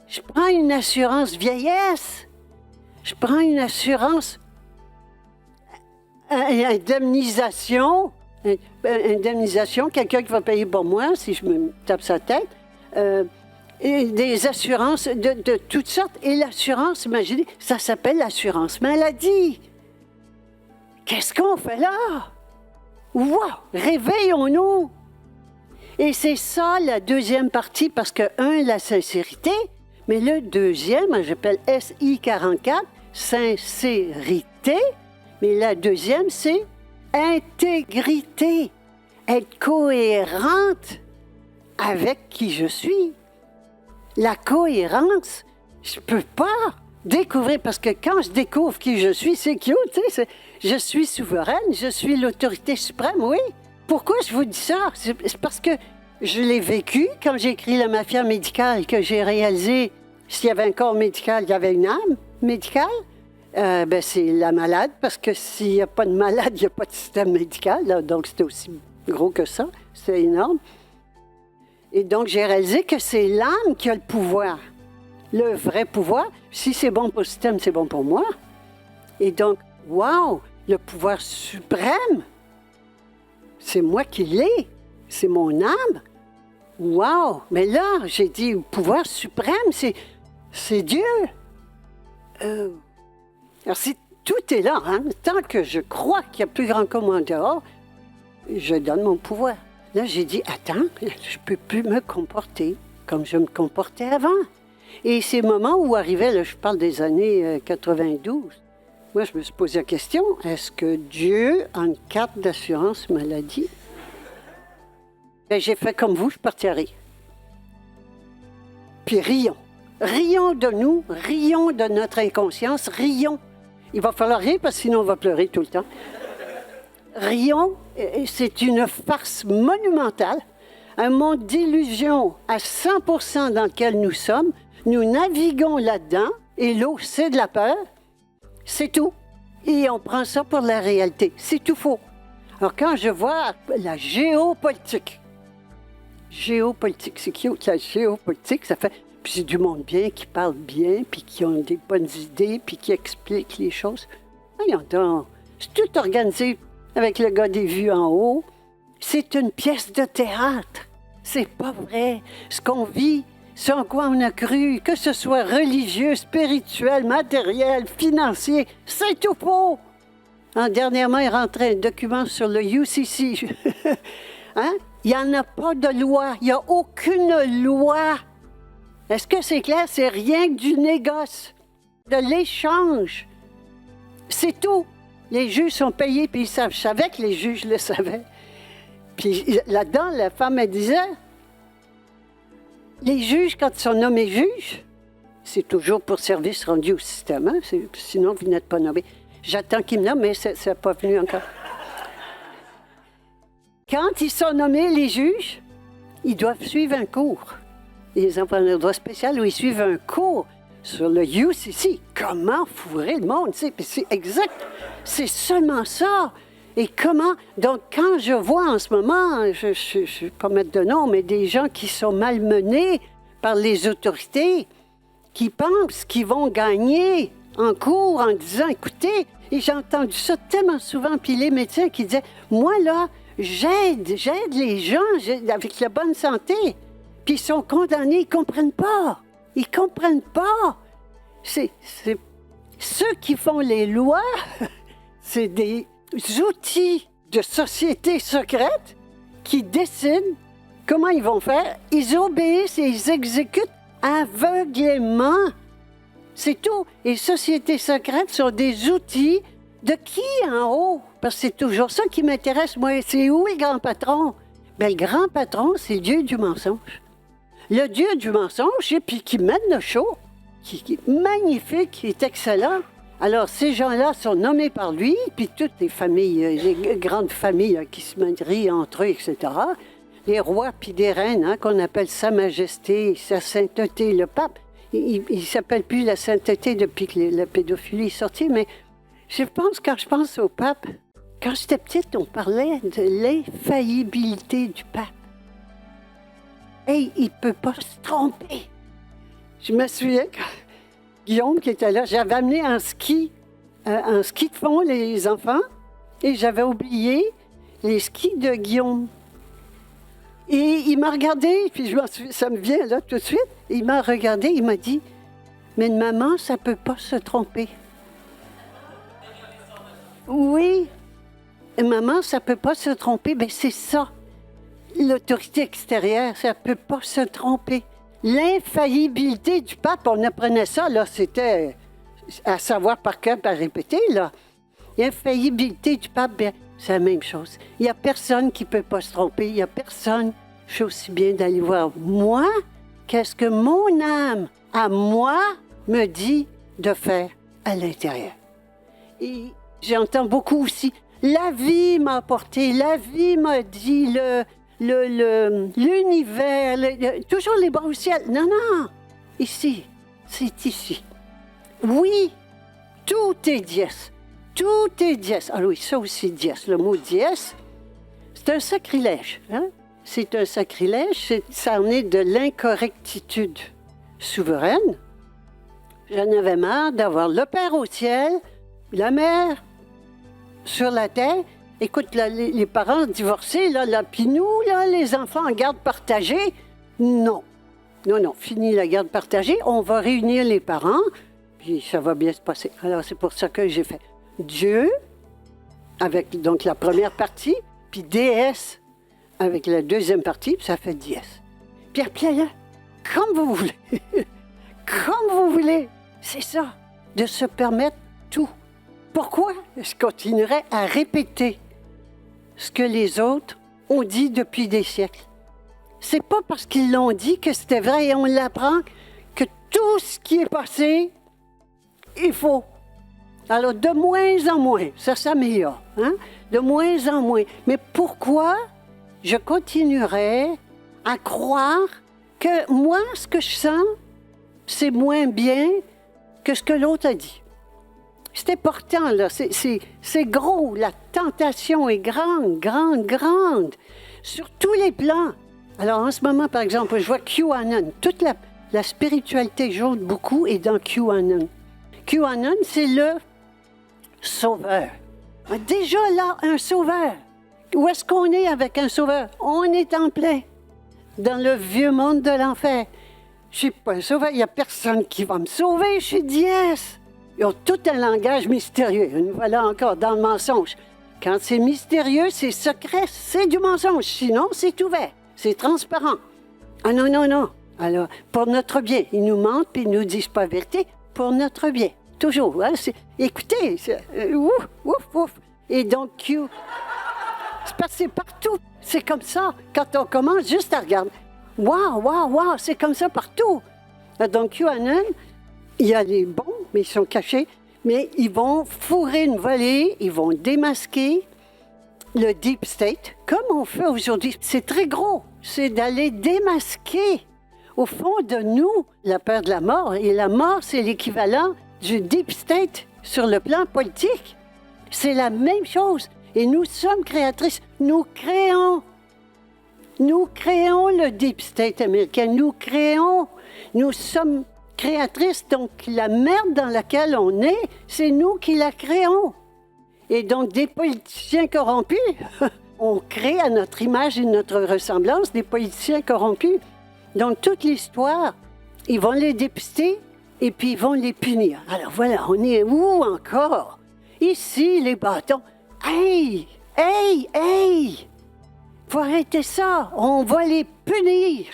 Je prends une assurance vieillesse. Je prends une assurance indemnisation. Indemnisation, quelqu'un qui va payer pour moi si je me tape sa tête. Et des assurances de toutes sortes. Et l'assurance, imaginez, ça s'appelle l'assurance maladie. Qu'est-ce qu'on fait là? Wow! Réveillons-nous! Et c'est ça la deuxième partie, parce que, la sincérité, mais le deuxième, j'appelle SI44, sincérité, mais la deuxième, c'est intégrité, être cohérente avec qui je suis. La cohérence, je ne peux pas découvrir, parce que quand je découvre qui je suis, c'est cute, tu sais, je suis souveraine, je suis l'autorité suprême, oui. Pourquoi je vous dis ça? C'est parce que je l'ai vécu quand j'ai écrit La Mafia médicale, que j'ai réalisé, s'il y avait un corps médical, il y avait une âme médicale. C'est la malade, parce que s'il n'y a pas de malade, il n'y a pas de système médical. Là, donc, c'était aussi gros que ça. C'est énorme. Et donc, j'ai réalisé que c'est l'âme qui a le pouvoir. Le vrai pouvoir. Si c'est bon pour le système, c'est bon pour moi. Et donc, wow! Le pouvoir suprême, c'est moi qui l'ai. C'est mon âme. Wow! Mais là, j'ai dit, le pouvoir suprême, c'est Dieu. Alors, si tout est là, hein, tant que je crois qu'il y a plus grand que moi en dehors, je donne mon pouvoir. Là, j'ai dit, attends, je ne peux plus me comporter comme je me comportais avant. Et ces moments où arrivait, là, je parle des années 92, moi, je me suis posé la question, est-ce que Dieu a une carte d'assurance maladie? Bien, j'ai fait comme vous, je suis partie à rire. Puis rions. Rions de nous, rions de notre inconscience, rions. Il va falloir rire parce que sinon on va pleurer tout le temps. Rions, c'est une farce monumentale, un monde d'illusions à 100% dans lequel nous sommes. Nous naviguons là-dedans et l'eau, c'est de la peur. C'est tout. Et on prend ça pour la réalité. C'est tout faux. Alors quand je vois la géopolitique, c'est cute, la géopolitique, ça fait... Puis c'est du monde bien, qui parle bien, puis qui ont des bonnes idées, puis qui expliquent les choses. Voyons donc, c'est tout organisé avec le gars des vues en haut. C'est une pièce de théâtre. C'est pas vrai. Ce qu'on vit, ce en quoi on a cru, que ce soit religieux, spirituel, matériel, financier, c'est tout faux. Dernièrement, il rentrait un document sur le UCC. Hein? Il n'y en a pas de loi. Il n'y a aucune loi. Est-ce que c'est clair? C'est rien que du négoce, de l'échange. C'est tout. Les juges sont payés, puis ils savent. Je savais que les juges le savaient. Puis là-dedans, la femme, elle disait, les juges, quand ils sont nommés juges, c'est toujours pour service rendu au système, hein? Sinon, vous n'êtes pas nommé. J'attends qu'ils me nomment, mais ça n'a pas venu encore. quand ils sont nommés les juges, ils doivent suivre un cours. Les enfants de droit spécial, où ils suivent un cours sur le UCC. Comment fourrer le monde? C'est exact. C'est seulement ça. Et comment? Donc, quand je vois en ce moment, je ne vais pas mettre de nom, mais des gens qui sont malmenés par les autorités, qui pensent qu'ils vont gagner en cours en disant, écoutez, et j'ai entendu ça tellement souvent, puis les médecins qui disaient, moi là, j'aide les gens avec la bonne santé. Puis ils sont condamnés, ils ne comprennent pas. Ils ne comprennent pas. C'est ceux qui font les lois, c'est des outils de société secrète qui décident comment ils vont faire. Ils obéissent et ils exécutent aveuglément. C'est tout. Et sociétés secrètes sont des outils de qui en haut? Parce que c'est toujours ça qui m'intéresse, moi. C'est où le grand patron? Bien, le grand patron, c'est le Dieu du mensonge. Le Dieu du mensonge, et puis qui mène le show, qui est magnifique, qui est excellent. Alors, ces gens-là sont nommés par lui, puis toutes les familles, les grandes familles qui se marient entre eux, etc. Les rois puis des reines, qu'on appelle Sa Majesté, Sa Sainteté, le pape. Il ne s'appelle plus la sainteté depuis que la pédophilie est sortie, mais quand je pense au pape, quand j'étais petite, on parlait de l'infaillibilité du pape. Hey, il ne peut pas se tromper. Je me souviens, quand Guillaume qui était là, j'avais amené un ski de fond, les enfants, et j'avais oublié les skis de Guillaume. Et il m'a regardé, puis ça me vient là tout de suite. Il m'a regardé, il m'a dit, « Mais une maman, ça ne peut pas se tromper. » Oui, maman, ça ne peut pas se tromper. Bien, c'est ça. L'autorité extérieure, ça ne peut pas se tromper. L'infaillibilité du pape, on apprenait ça, là, c'était à savoir par cœur, par répéter, là. L'infaillibilité du pape, bien, c'est la même chose. Il n'y a personne qui ne peut pas se tromper. Il n'y a personne. Je suis aussi bien d'aller voir moi, qu'est-ce que mon âme, à moi, me dit de faire à l'intérieur. Et j'entends beaucoup aussi, la vie m'a apporté, la vie m'a dit, l'univers, toujours les bras au ciel. Non, non, ici, c'est ici. Oui, tout est dies. Tout est dies. Ah oui, ça aussi, dies. Le mot dies, c'est un sacrilège. Hein? C'est un sacrilège. Ça en est de l'incorrectitude souveraine. J'en avais marre d'avoir le Père au ciel, la mère sur la terre. Écoute, là, les parents divorcés, puis nous, là, les enfants en garde partagée, non. Non, non, fini la garde partagée. On va réunir les parents, puis ça va bien se passer. Alors, c'est pour ça que j'ai fait Dieu, avec donc la première partie, puis déesse, avec la deuxième partie, puis ça fait dies. Puis après, là, comme vous voulez. Comme vous voulez. C'est ça, de se permettre tout. Pourquoi je continuerai à répéter ce que les autres ont dit depuis des siècles? C'est pas parce qu'ils l'ont dit que c'était vrai et on l'apprend que tout ce qui est passé est faux. Alors, de moins en moins, ça s'améliore, hein? De moins en moins. Mais pourquoi je continuerai à croire que moi, ce que je sens, c'est moins bien que ce que l'autre a dit? C'est important, là. C'est gros. La tentation est grande, grande, grande. Sur tous les plans. Alors, en ce moment, par exemple, je vois QAnon. Toute la spiritualité jaune beaucoup est dans QAnon. QAnon, c'est le sauveur. Déjà là, un sauveur. Où est-ce qu'on est avec un sauveur? On est en plein dans le vieux monde de l'enfer. Je ne suis pas un sauveur. Il n'y a personne qui va me sauver. Je suis dies. Ils ont tout un langage mystérieux. Nous voilà encore dans le mensonge. Quand c'est mystérieux, c'est secret, c'est du mensonge. Sinon, c'est ouvert, c'est transparent. Ah non, non, non. Alors, pour notre bien, ils nous mentent puis ils nous disent pas la vérité. Pour notre bien, toujours. Hein? Écoutez, ouf, ouf, ouf. Et donc, c'est passé partout. C'est comme ça. Quand on commence juste à regarder, waouh, waouh, waouh, c'est comme ça partout. Donc, QAnon, il y a les bons, mais ils sont cachés. Mais ils vont fourrer une volée, ils vont démasquer le deep state, comme on fait aujourd'hui. C'est très gros. C'est d'aller démasquer, au fond de nous, la peur de la mort. Et la mort, c'est l'équivalent du deep state sur le plan politique. C'est la même chose. Et nous sommes créatrices. Nous créons le deep state américain. Nous sommes créatrices. Donc, la merde dans laquelle on est, c'est nous qui la créons. Et donc, des politiciens corrompus, on crée à notre image et notre ressemblance des politiciens corrompus. Donc, toute l'histoire, ils vont les dépister et puis ils vont les punir. Alors voilà, on est où encore? Ici, les bâtons. Hey! Faut arrêter ça. On va les punir.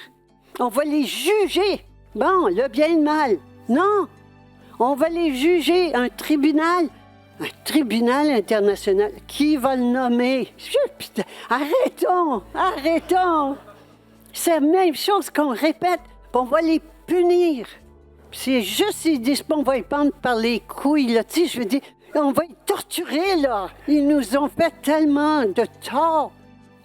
On va les juger. Bon, le bien et le mal. Non. On va les juger. Un tribunal international. Qui va le nommer? Putain, arrêtons. C'est la même chose qu'on répète. On va les punir. C'est juste, ils disent pas, on va les prendre par les couilles, là. Tu sais, je veux dire, on va les torturer, là. Ils nous ont fait tellement de tort.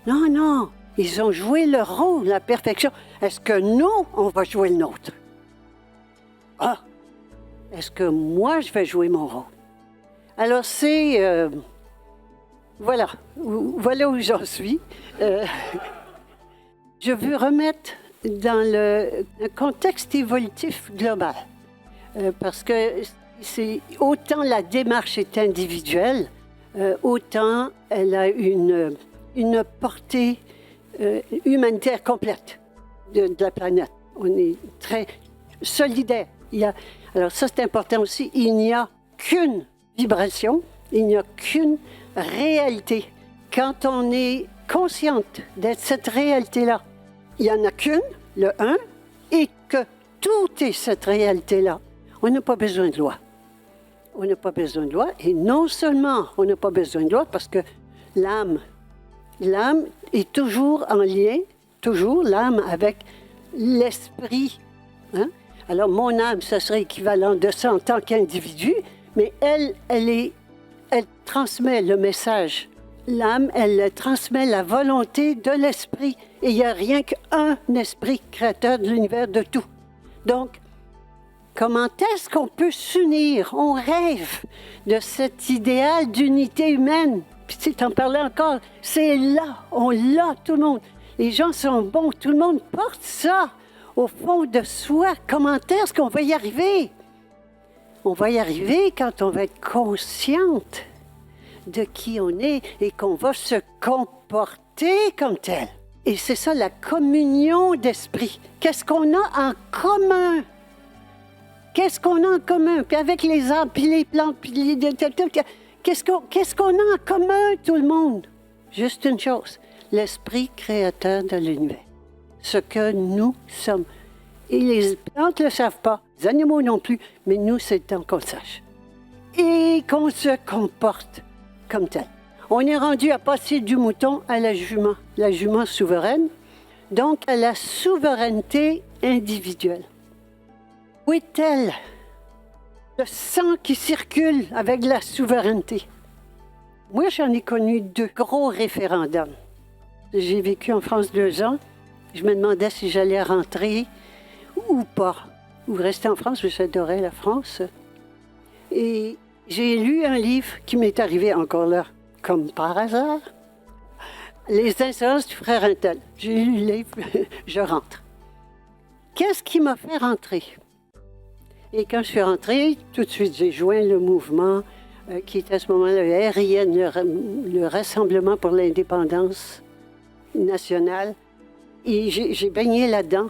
Non. Ils ont joué leur rôle, la perfection. Est-ce que nous, on va jouer le nôtre? Ah! Est-ce que moi, je vais jouer mon rôle? Alors, c'est... voilà où j'en suis. Je veux remettre dans le contexte évolutif global. Parce que c'est autant la démarche est individuelle, autant elle a une portée humanitaire complète de la planète. On est très solidaire. Alors ça, c'est important aussi. Il n'y a qu'une vibration, il n'y a qu'une réalité. Quand on est consciente d'être cette réalité-là, il n'y en a qu'une, le un, et que tout est cette réalité-là. On n'a pas besoin de loi. On n'a pas besoin de loi. Et non seulement on n'a pas besoin de loi, parce que l'âme est toujours en lien, l'âme avec l'esprit. Hein? Alors, mon âme, ça serait équivalent de ça en tant qu'individu, mais elle transmet le message. L'âme, elle transmet la volonté de l'esprit. Et il n'y a rien qu'un esprit créateur de l'univers, de tout. Donc, comment est-ce qu'on peut s'unir? On rêve de cet idéal d'unité humaine. Puis tu t'en parlais encore, c'est là, on l'a, tout le monde. Les gens sont bons, tout le monde porte ça au fond de soi. Comment est-ce qu'on va y arriver? On va y arriver quand on va être consciente de qui on est et qu'on va se comporter comme tel. Et c'est ça, la communion d'esprit. Qu'est-ce qu'on a en commun? Qu'est-ce qu'on a en commun? Puis avec les arbres, puis les plantes, puis les... Qu'est-ce qu'on a en commun, tout le monde? Juste une chose, l'esprit créateur de l'univers. Ce que nous sommes. Et les plantes ne le savent pas, les animaux non plus, mais nous, c'est le temps qu'on le sache. Et qu'on se comporte comme tel. On est rendu à passer du mouton à la jument souveraine, donc à la souveraineté individuelle. Où est-elle? Le sang qui circule avec la souveraineté. Moi, j'en ai connu 2 gros référendums. J'ai vécu en France 2 ans. Je me demandais si j'allais rentrer ou pas, ou rester en France, parce que j'adorais la France. Et j'ai lu un livre qui m'est arrivé encore là, comme par hasard. Les insolences du frère Intel. J'ai lu le livre, je rentre. Qu'est-ce qui m'a fait rentrer? Et quand je suis rentrée, tout de suite, j'ai joint le mouvement qui était à ce moment-là le RIN, le Rassemblement pour l'indépendance nationale. Et j'ai baigné là-dedans.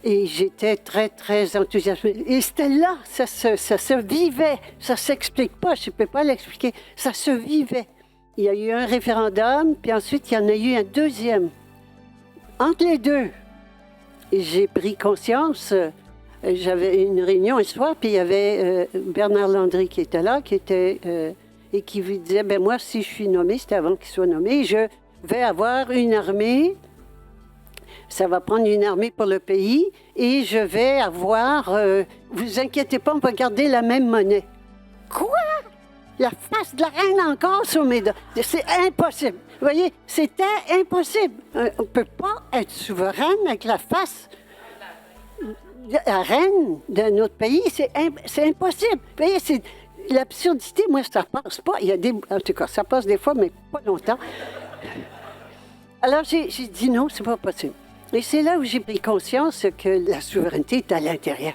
Et j'étais très, très enthousiasmée. Et c'était là, ça se vivait. Ça ne s'explique pas, je ne peux pas l'expliquer. Ça se vivait. Il y a eu un référendum, puis ensuite, il y en a eu un deuxième. Entre les deux, j'ai pris conscience. J'avais une réunion un soir, puis il y avait Bernard Landry qui était là, et qui lui disait, ben moi, si je suis nommé, c'était avant qu'il soit nommé, je vais avoir une armée, ça va prendre une armée pour le pays, et je vais avoir, vous inquiétez pas, on va garder la même monnaie. Quoi? La face de la reine encore sur mes dos. C'est impossible. Vous voyez, c'était impossible. On ne peut pas être souveraine avec la face la reine de notre pays. C'est impossible. Vous voyez, c'est l'absurdité, moi, ça passe pas. Il y a en tout cas, ça passe des fois, mais pas longtemps. Alors, j'ai dit non, c'est pas possible. Et c'est là où j'ai pris conscience que la souveraineté est à l'intérieur.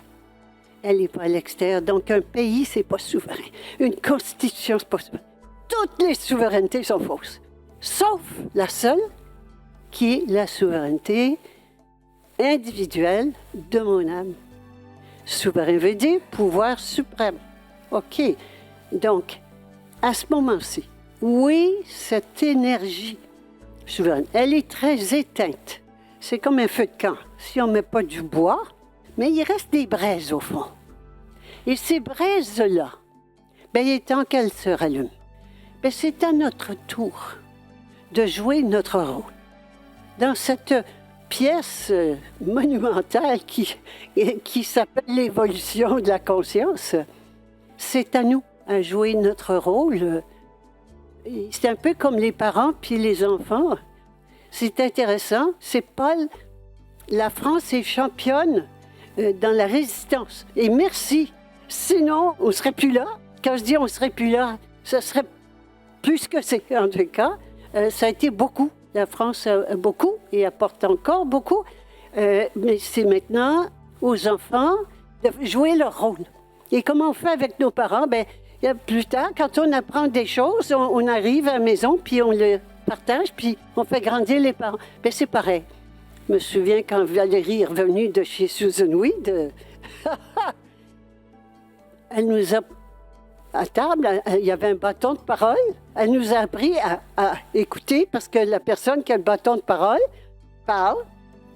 Elle n'est pas à l'extérieur. Donc, un pays, c'est pas souverain. Une constitution, c'est pas souverain. Toutes les souverainetés sont fausses. Sauf la seule, qui est la souveraineté individuelle de mon âme. Souverain veut dire pouvoir suprême. OK. Donc, à ce moment-ci, oui, cette énergie souveraine, elle est très éteinte. C'est comme un feu de camp. Si on ne met pas du bois, mais il reste des braises au fond. Et ces braises-là, bien, il est temps qu'elles se rallument. Bien, c'est à notre tour de jouer notre rôle. Dans cette pièce monumentale qui s'appelle l'évolution de la conscience, c'est à nous à jouer notre rôle. C'est un peu comme les parents puis les enfants. C'est intéressant. C'est pas la France est championne dans la résistance. Et merci. Sinon, on ne serait plus là. Quand je dis on ne serait plus là, ce serait plus que c'est. En tout cas, ça a été beaucoup. La France a beaucoup et apporte encore beaucoup. Mais c'est maintenant aux enfants de jouer leur rôle. Et comment on fait avec nos parents? Bien, plus tard, quand on apprend des choses, on arrive à la maison, puis on le partage, puis on fait grandir les parents. Bien, c'est pareil. Je me souviens quand Valérie est revenue de chez Susan Weed, elle nous a, à table, il y avait un bâton de parole. Elle nous a appris à écouter parce que la personne qui a le bâton de parole parle,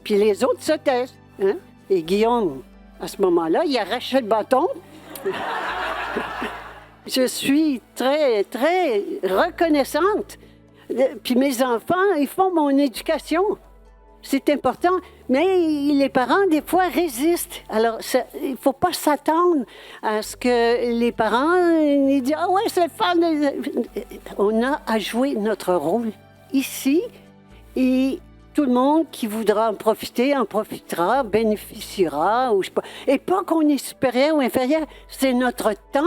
puis les autres se taisent. Hein? Et Guillaume, à ce moment-là, il arrachait le bâton. Je suis très, très reconnaissante. Puis mes enfants, ils font mon éducation. C'est important. Mais les parents, des fois, résistent. Alors, il ne faut pas s'attendre à ce que les parents ils disent « Ah ouais, c'est fun! » On a à jouer notre rôle ici. Et tout le monde qui voudra en profiter, en profitera, bénéficiera. Ou je sais pas. Et pas qu'on est supérieur ou inférieur. C'est notre temps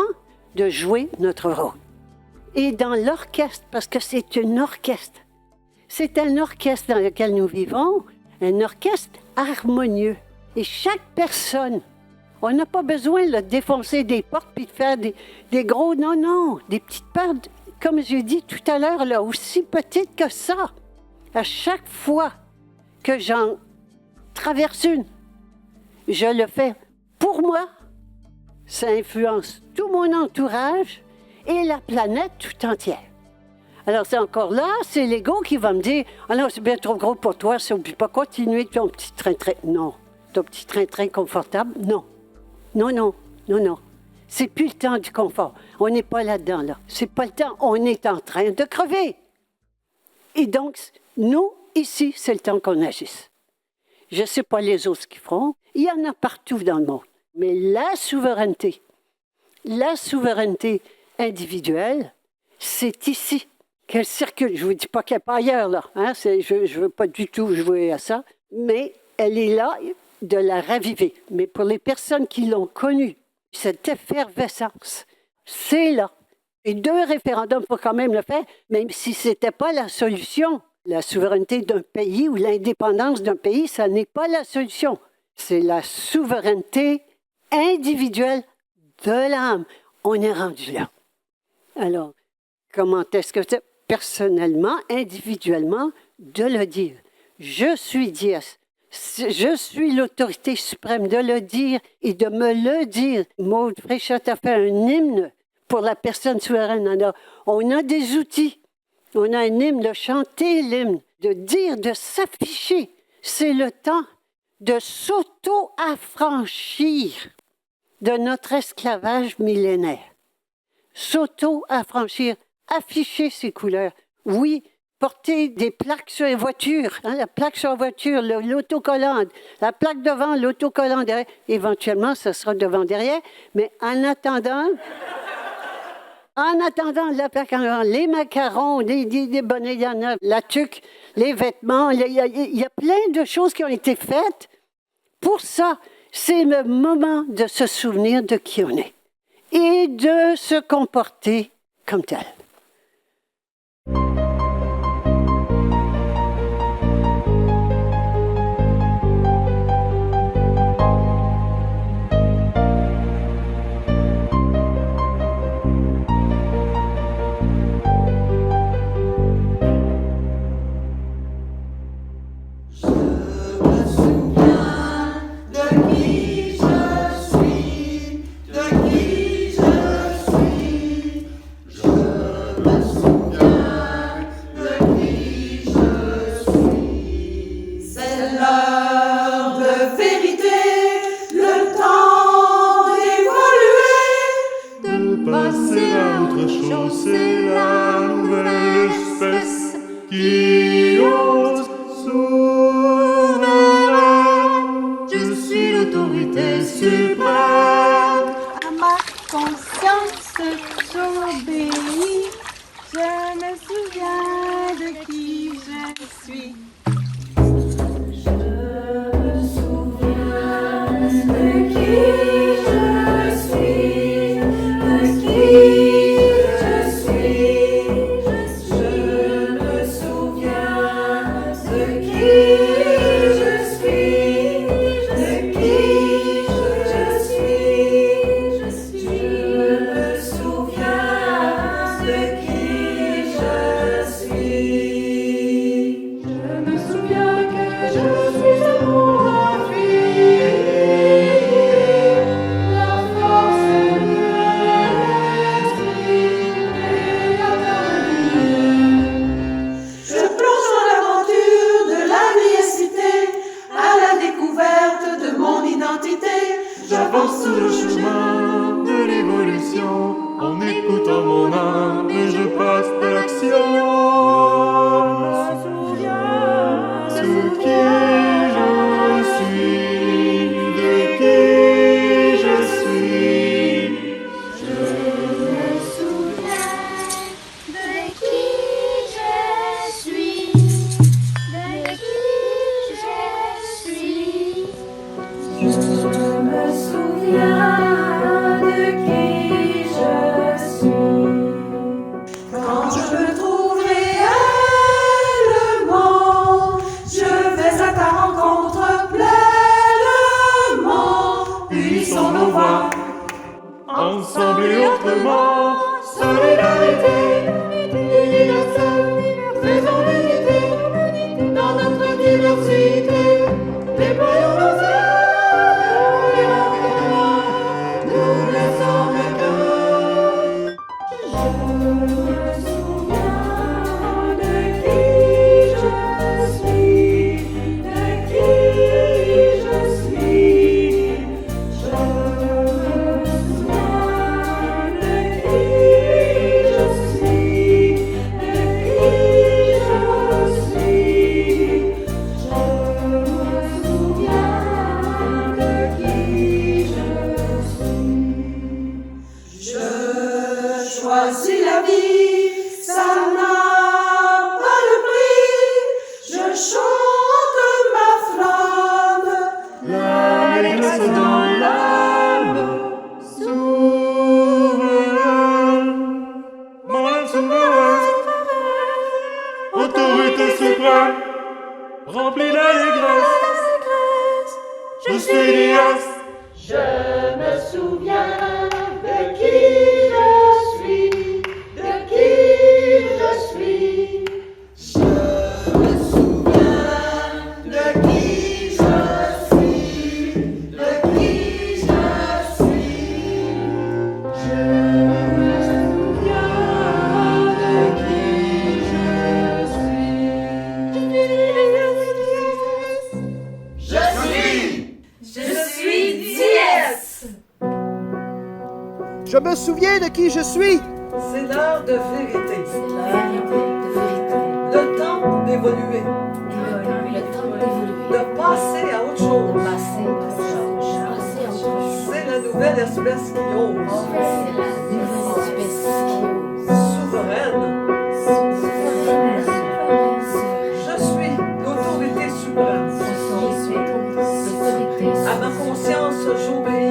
de jouer notre rôle. Et dans l'orchestre, parce que c'est un orchestre. C'est un orchestre dans lequel nous vivons, un orchestre harmonieux. Et chaque personne, on n'a pas besoin de défoncer des portes puis de faire des gros... Non, des petites portes, comme j'ai dit tout à l'heure, là, aussi petites que ça. À chaque fois que j'en traverse une, je le fais pour moi. Ça influence tout mon entourage et la planète tout entière. Alors, c'est encore là, c'est l'ego qui va me dire « Ah non, c'est bien trop gros pour toi, ça n'oublie pas continuer ton petit train-train. » Non. Ton petit train-train confortable, non. Non. C'est plus le temps du confort. On n'est pas là-dedans, là. C'est pas le temps. On est en train de crever. Et donc, nous, ici, c'est le temps qu'on agisse. Je ne sais pas les autres ce qu'ils feront. Il y en a partout dans le monde. Mais la souveraineté individuelle, c'est ici qu'elle circule. Je ne vous dis pas qu'elle n'est pas ailleurs, là. Hein? Je ne veux pas du tout jouer à ça. Mais elle est là de la raviver. Mais pour les personnes qui l'ont connue, cette effervescence, c'est là. Et 2 référendums pour quand même le faire, même si ce n'était pas la solution. La souveraineté d'un pays ou l'indépendance d'un pays, ça n'est pas la solution. C'est la souveraineté individuelle de l'âme. On est rendu là. Alors, comment est-ce que c'est? Personnellement, individuellement, de le dire. Je suis Dies. Je suis l'autorité suprême de le dire et de me le dire. Maud Fréchette a fait un hymne pour la personne souveraine. On a des outils. On a un hymne, de chanter l'hymne, de dire, de s'afficher. C'est le temps de s'auto-affranchir de notre esclavage millénaire. S'auto-affranchir, afficher ses couleurs. Oui, porter des plaques sur les voitures, hein, la plaque sur la voiture, l'autocollant, la plaque devant, l'autocollant derrière. Éventuellement, ça sera devant derrière, mais en attendant, En attendant la vacances, les macarons, des bonnets, il y en a, la tuque, les vêtements, il y a plein de choses qui ont été faites. Pour ça, c'est le moment de se souvenir de qui on est et de se comporter comme tel. J'avance sur le chemin de l'évolution, en écoutant mon âme et je passe à l'action. Je me souviens de qui je suis, de qui je suis. Je me souviens de qui je suis, de qui je suis. Je me souviens de qui je suis. Quand je me trouve réellement, je vais à ta rencontre pleinement. Unissons nos voix, ensemble et autrement. Solidarité, universelle, faisons l'unité dans notre diversité. Déployons nos ailes et rapidement, nous ne sommes qu'un. Je me souviens de qui je suis, de qui je suis. Je me souviens de qui je suis, de qui je suis. Je me souviens de qui je suis. Je choisis la vie, ça n'a pas de prix. Je chante ma flamme. L'allégresse dans l'âme, souverain, mon âme souverain, autorité suprême, remplis d'allégresse, je suis Elias. Je me souviens de qui je suis, de qui je suis. Je me souviens de qui je suis, de qui je suis. Je me souviens de qui je suis. Je suis Diès. Je me souviens de qui je suis. C'est l'heure de vérité. Le Le temps d'évoluer. temps d'évoluer. De passer à autre chose. Passer à autre chose. C'est la nouvelle espèce qui ose. C'est la nouvelle espèce qui À ma conscience, j'obéis.